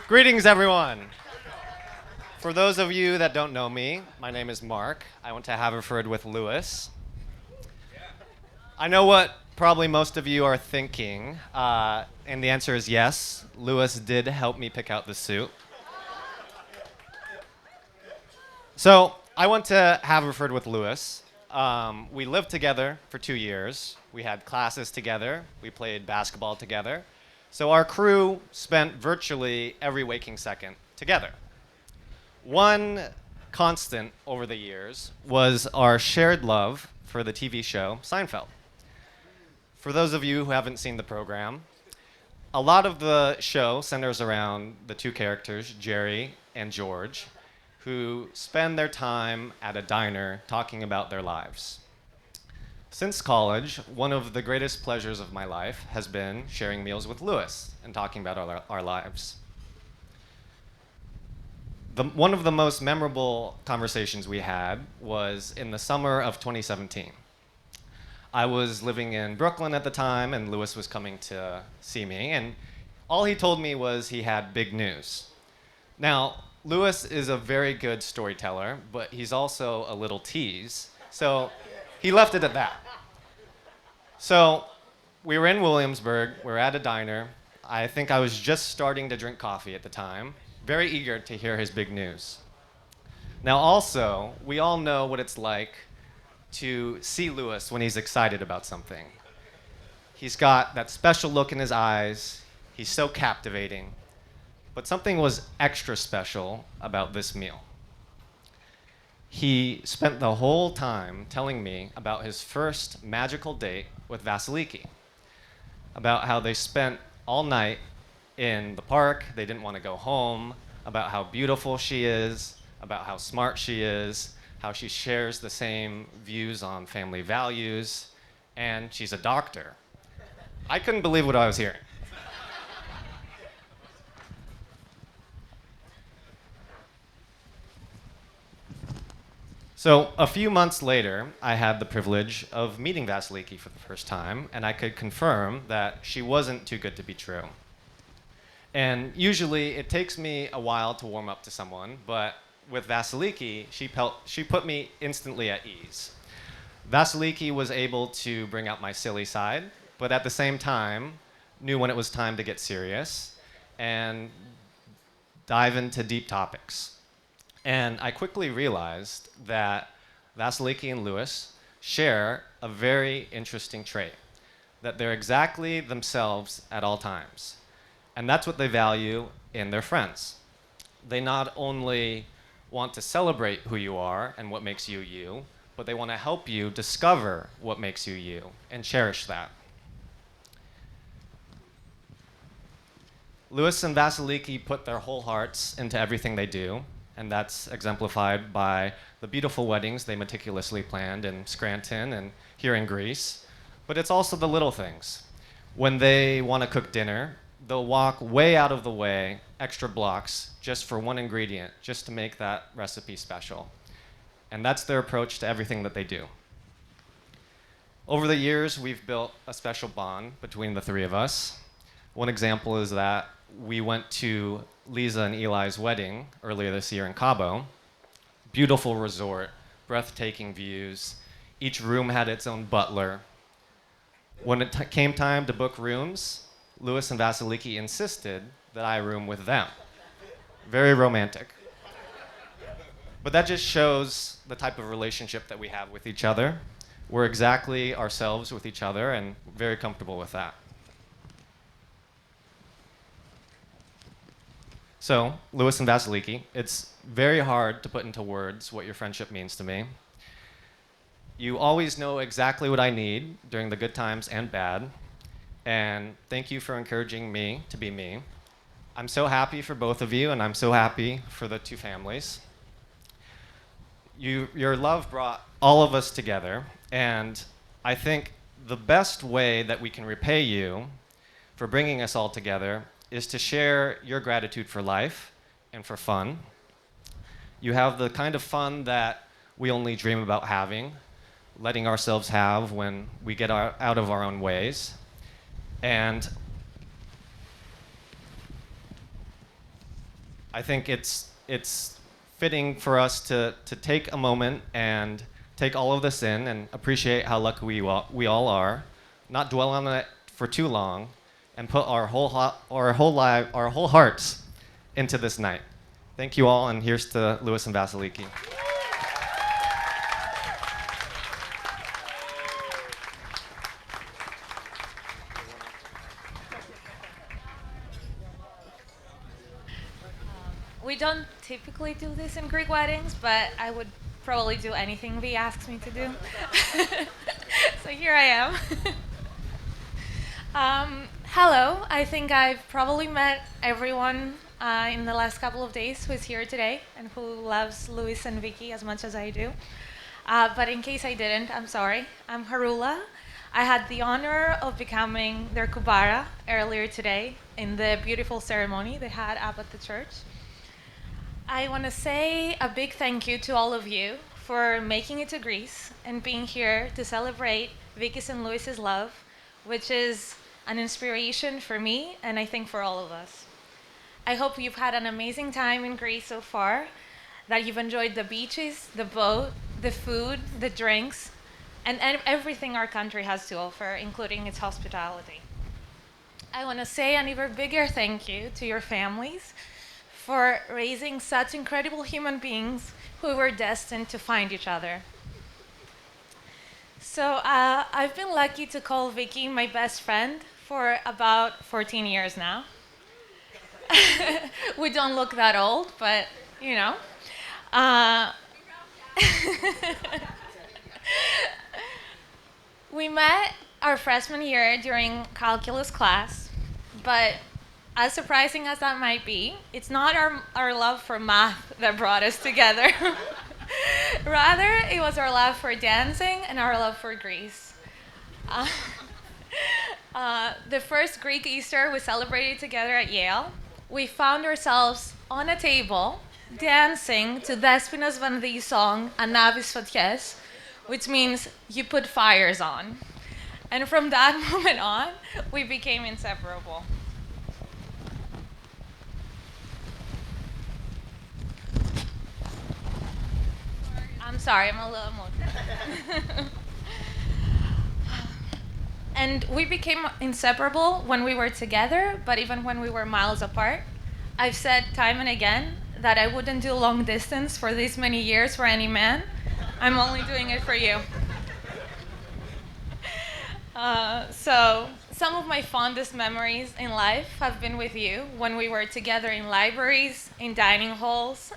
Greetings, everyone. For those of you that don't know me, my name is Mark. I went to Haverford with Lewis. I know what probably most of you are thinking, and the answer is yes. Lewis did help me pick out the suit. So I went to Haverford with Lewis. We lived together for 2 years. We had classes together. We played basketball together. So our crew spent virtually every waking second together. One constant over the years was our shared love for the TV show Seinfeld. For those of you who haven't seen the program, a lot of the show centers around the two characters, Jerry and George, who spend their time at a diner talking about their lives. Since college, one of the greatest pleasures of my life has been sharing meals with Lewis and talking about our lives. One of the most memorable conversations we had was in the summer of 2017. I was living in Brooklyn at the time, and Lewis was coming to see me, and all he told me was he had big news. Now, Lewis is a very good storyteller, but he's also a little tease, so he left it at that. So we were in Williamsburg, we were at a diner. I think I was just starting to drink coffee at the time, very eager to hear his big news. Now also, we all know what it's like to see Lewis when he's excited about something. He's got that special look in his eyes, he's so captivating, but something was extra special about this meal. He spent the whole time telling me about his first magical date with Vasiliki, about how they spent all night in the park, they didn't want to go home, about how beautiful she is, about how smart she is, how she shares the same views on family values, and she's a doctor. I couldn't believe what I was hearing. So a few months later, I had the privilege of meeting Vasiliki for the first time, and I could confirm that she wasn't too good to be true. And usually it takes me a while to warm up to someone, but with Vasiliki, she put me instantly at ease. Vasiliki was able to bring out my silly side, but at the same time, knew when it was time to get serious and dive into deep topics. And I quickly realized that Vasiliki and Lewis share a very interesting trait, that they're exactly themselves at all times. And that's what they value in their friends. They not only want to celebrate who you are and what makes you you, but they want to help you discover what makes you you and cherish that. Lewis and Vasiliki put their whole hearts into everything they do, and that's exemplified by the beautiful weddings they meticulously planned in Scranton and here in Greece. But it's also the little things. When they want to cook dinner, they'll walk way out of the way, extra blocks, just for one ingredient, just to make that recipe special. And that's their approach to everything that they do. Over the years, we've built a special bond between the three of us. One example is that we went to Lisa and Eli's wedding earlier this year in Cabo. Beautiful resort, breathtaking views. Each room had its own butler. When it came time to book rooms, Lewis and Vasiliki insisted that I room with them. Very romantic. But that just shows the type of relationship that we have with each other. We're exactly ourselves with each other and very comfortable with that. So, Lewis and Vasiliki, it's very hard to put into words what your friendship means to me. You always know exactly what I need during the good times and bad, and thank you for encouraging me to be me. I'm so happy for both of you, and I'm so happy for the two families. Your love brought all of us together, and I think the best way that we can repay you for bringing us all together is to share your gratitude for life and for fun. You have the kind of fun that we only dream about having, letting ourselves have when we get out of our own ways. And I think it's fitting for us to take a moment and take all of this in and appreciate how lucky we all are, not dwell on it for too long, and put our whole hearts into this night. Thank you all, and here's to Louis and Vasiliki. We don't typically do this in Greek weddings, but I would probably do anything V asks me to do. So here I am. Hello, I think I've probably met everyone in the last couple of days who is here today and who loves Luis and Vicky as much as I do. But in case I didn't, I'm sorry. I'm Harula. I had the honor of becoming their kubara earlier today in the beautiful ceremony they had up at the church. I want to say a big thank you to all of you for making it to Greece and being here to celebrate Vicky's and Luis's love, which is an inspiration for me and I think for all of us. I hope you've had an amazing time in Greece so far, that you've enjoyed the beaches, the boat, the food, the drinks, and everything our country has to offer, including its hospitality. I want to say an even bigger thank you to your families for raising such incredible human beings who were destined to find each other. So I've been lucky to call Vicky my best friend for about 14 years now. We don't look that old, but you know. Uh, we met our freshman year during calculus class, but as surprising as that might be, it's not our love for math that brought us together. Rather, it was our love for dancing and our love for Greece. Uh, the first Greek Easter we celebrated together at Yale, we found ourselves on a table dancing to Despina's Vandhi song Anavis Foties, which means you put fires on. And from that moment on, we became inseparable. I'm sorry, I'm a little emotional. And we became inseparable when we were together, but even when we were miles apart. I've said time and again that I wouldn't do long distance for this many years for any man. I'm only doing it for you. So, some of my fondest memories in life have been with you when we were together in libraries, in dining halls,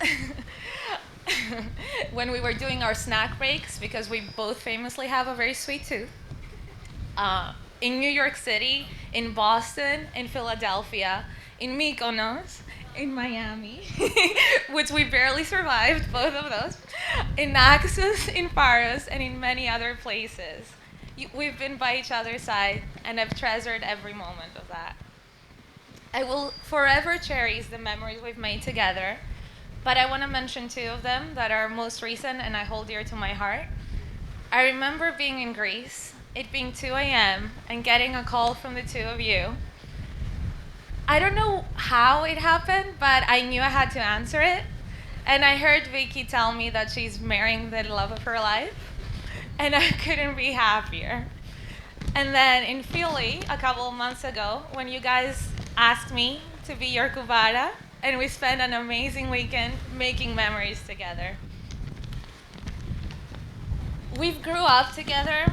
when we were doing our snack breaks, because we both famously have a very sweet tooth. In New York City, in Boston, in Philadelphia, in Mykonos, in Miami, which we barely survived, both of those, in Naxos, in Paros, and in many other places. We've been by each other's side, and I've treasured every moment of that. I will forever cherish the memories we've made together, but I want to mention two of them that are most recent and I hold dear to my heart. I remember being in Greece, it being 2 a.m., and getting a call from the two of you. I don't know how it happened, but I knew I had to answer it. And I heard Vicky tell me that she's marrying the love of her life, and I couldn't be happier. And then in Philly, a couple of months ago, when you guys asked me to be your kubara, and we spent an amazing weekend making memories together. We've grew up together,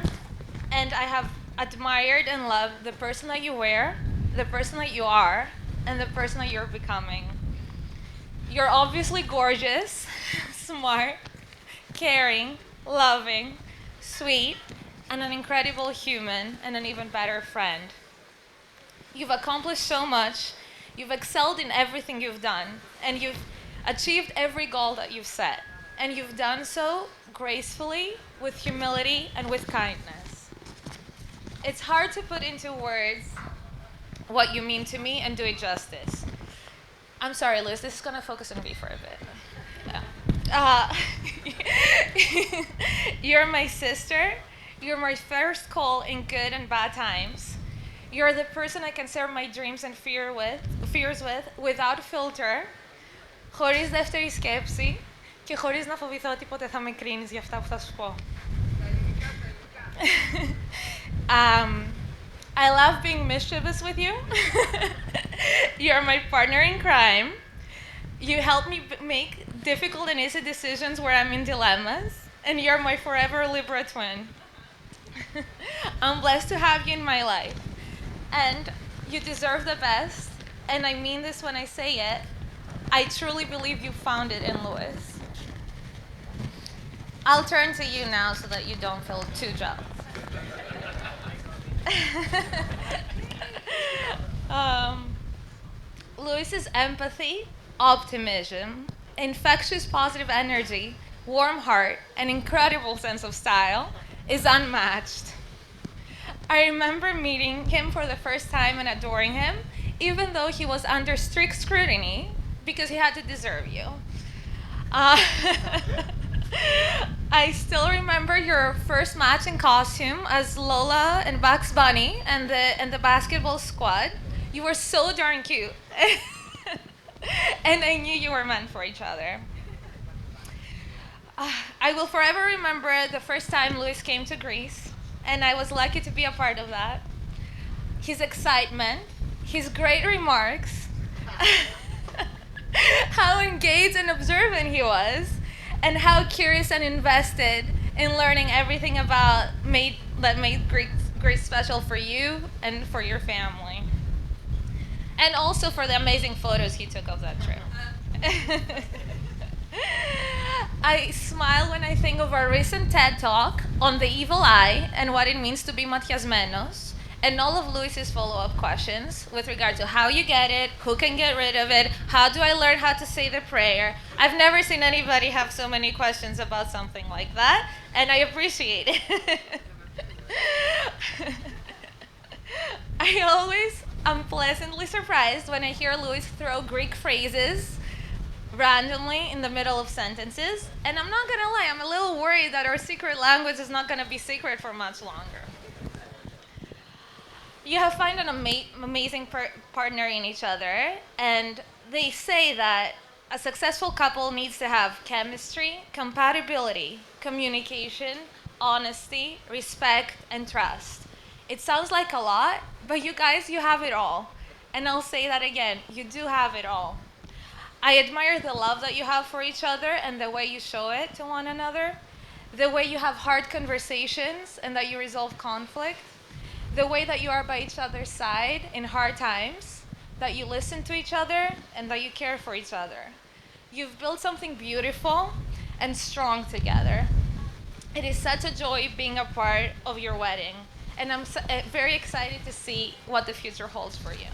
and I have admired and loved the person that you were, the person that you are, and the person that you're becoming. You're obviously gorgeous, smart, caring, loving, sweet, and an incredible human and an even better friend. You've accomplished so much, you've excelled in everything you've done, and you've achieved every goal that you've set. And you've done so gracefully, with humility, and with kindness. It's hard to put into words what you mean to me and do it justice. I'm sorry, Liz, this is going to focus on me for a bit. Yeah. You're my sister. You're my first call in good and bad times. You're the person I can share my dreams and fears with, without filter. χωρίς δεύτερη σκέψη και χωρίς να φοβηθώ ότι ποτέ θα με κρίνεις για αυτά που θα σου πω. I love being mischievous with you. You're my partner in crime. You help me make difficult and easy decisions where I'm in dilemmas. And you're my forever Libra twin. I'm blessed to have you in my life. And you deserve the best. And I mean this when I say it. I truly believe you found it in Louis. I'll turn to you now so that you don't feel too jealous. Louis's empathy, optimism, infectious positive energy, warm heart, and incredible sense of style is unmatched. I remember meeting him for the first time and adoring him, even though he was under strict scrutiny because he had to deserve you. I still remember your first match in costume as Lola and Bugs Bunny and the basketball squad. You were so darn cute. And I knew you were meant for each other. I will forever remember the first time Louis came to Greece, and I was lucky to be a part of that. His excitement, his great remarks, how engaged and observant he was, and how curious and invested in learning everything that made Greece special for you and for your family. And also for the amazing photos he took of that trip. I smile when I think of our recent TED Talk on the evil eye and what it means to be matiasmenos, and all of Louis's follow-up questions with regard to how you get it, who can get rid of it, how do I learn how to say the prayer. I've never seen anybody have so many questions about something like that, and I appreciate it. I'm pleasantly surprised when I hear Louis throw Greek phrases randomly in the middle of sentences, and I'm not gonna lie, I'm a little worried that our secret language is not gonna be secret for much longer. You have found an amazing partner in each other, and they say that a successful couple needs to have chemistry, compatibility, communication, honesty, respect, and trust. It sounds like a lot, but you guys, you have it all. And I'll say that again, you do have it all. I admire the love that you have for each other and the way you show it to one another, the way you have hard conversations and that you resolve conflict, the way that you are by each other's side in hard times, that you listen to each other, and that you care for each other. You've built something beautiful and strong together. It is such a joy being a part of your wedding, and I'm very excited to see what the future holds for you.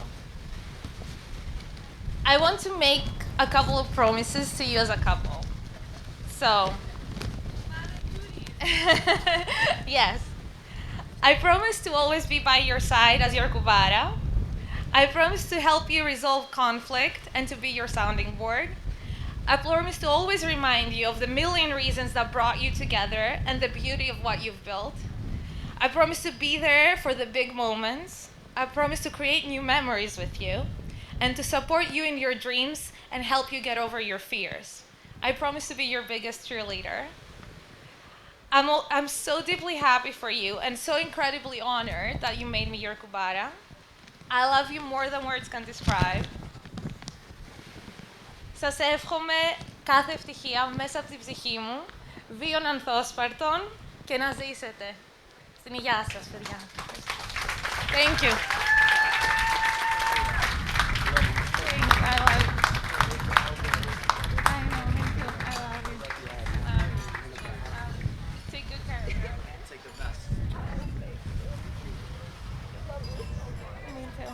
I want to make a couple of promises to you as a couple. So, yes. I promise to always be by your side as your kubara. I promise to help you resolve conflict and to be your sounding board. I promise to always remind you of the million reasons that brought you together and the beauty of what you've built. I promise to be there for the big moments. I promise to create new memories with you and to support you in your dreams and help you get over your fears. I promise to be your biggest cheerleader. I'm so deeply happy for you and so incredibly honored that you made me your kubara. I love you more than words can describe. Σας εύχομαι κάθε ευτυχία μέσα από την ψυχή μου, βίων ανθόσπαρτων και να ζήσετε. Στην υγειά σας, παιδιά. Thank you. I love you. I know, me too. I love you. Take good care of her. Take the best. Me too.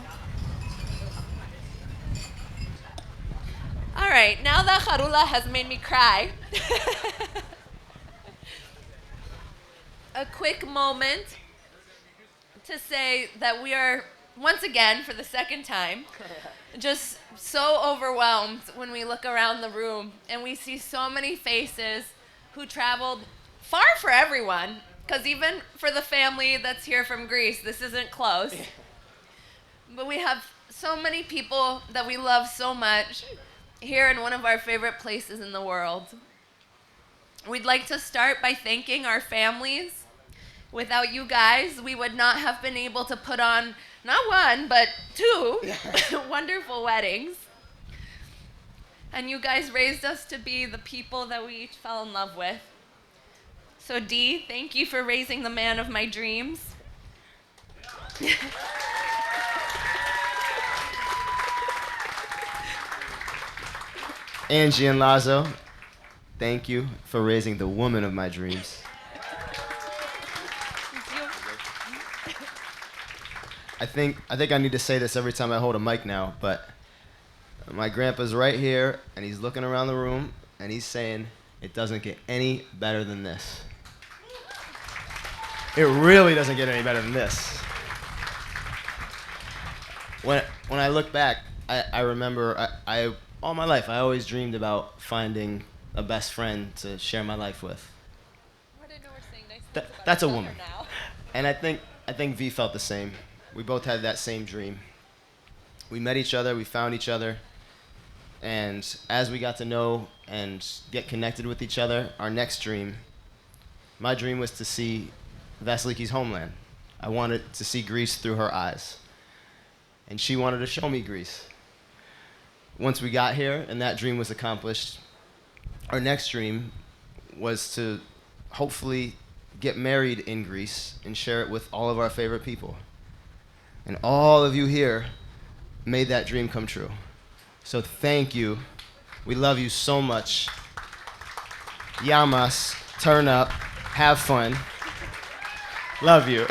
All right, now that Harula has made me cry, a quick moment to say that we are, once again, for the second time, just so overwhelmed when we look around the room and we see so many faces who traveled far for everyone, because even for the family that's here from Greece, this isn't close. But we have so many people that we love so much, here in one of our favorite places in the world. We'd like to start by thanking our families. Without you guys, we would not have been able to put on not one, but two wonderful weddings. And you guys raised us to be the people that we each fell in love with. So Dee, thank you for raising the man of my dreams. Angie and Lazo, thank you for raising the woman of my dreams. I think I need to say this every time I hold a mic now, but my grandpa's right here, and he's looking around the room, and he's saying, it doesn't get any better than this. It really doesn't get any better than this. When I look back, I remember I all my life I always dreamed about finding a best friend to share my life with. I didn't know we're saying nice things about That's a each other woman. now. And I think V felt the same. We both had that same dream. We met each other, we found each other, and as we got to know and get connected with each other, our next dream, my dream was to see Vasiliki's homeland. I wanted to see Greece through her eyes. And she wanted to show me Greece. Once we got here and that dream was accomplished, our next dream was to hopefully get married in Greece and share it with all of our favorite people. And all of you here made that dream come true. So thank you. We love you so much. Yamas, turn up, have fun. Love you.